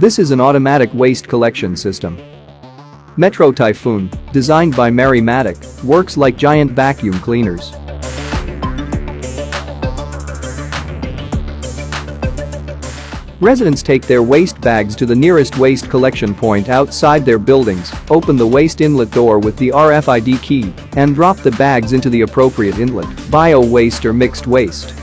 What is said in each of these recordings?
This is an automatic waste collection system. Metro Typhoon, designed by Matic, works like giant vacuum cleaners. Residents take their waste bags to the nearest waste collection point outside their buildings, open the waste inlet door with the RFID key, and drop the bags into the appropriate inlet, bio-waste or mixed waste.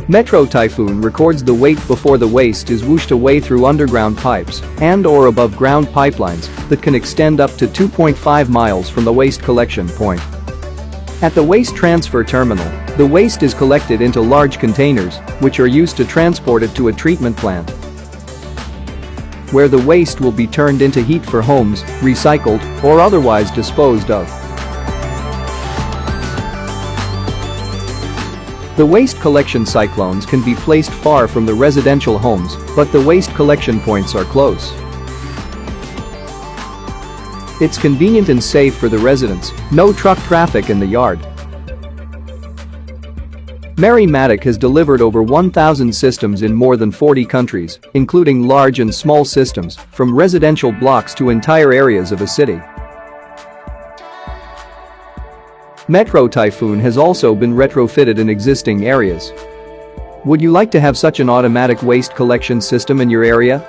Metro Typhoon records the weight before the waste is whooshed away through underground pipes and/or above-ground pipelines that can extend up to 2.5 miles from the waste collection point. At the waste transfer terminal, the waste is collected into large containers, which are used to transport it to a treatment plant, where the waste will be turned into heat for homes, recycled, or otherwise disposed of. The waste collection cyclones can be placed far from the residential homes, but the waste collection points are close. It's convenient and safe for the residents, no truck traffic in the yard. Matic has delivered over 1,000 systems in more than 40 countries, including large and small systems, from residential blocks to entire areas of a city. Metro Typhoon has also been retrofitted in existing areas. Would you like to have such an automatic waste collection system in your area?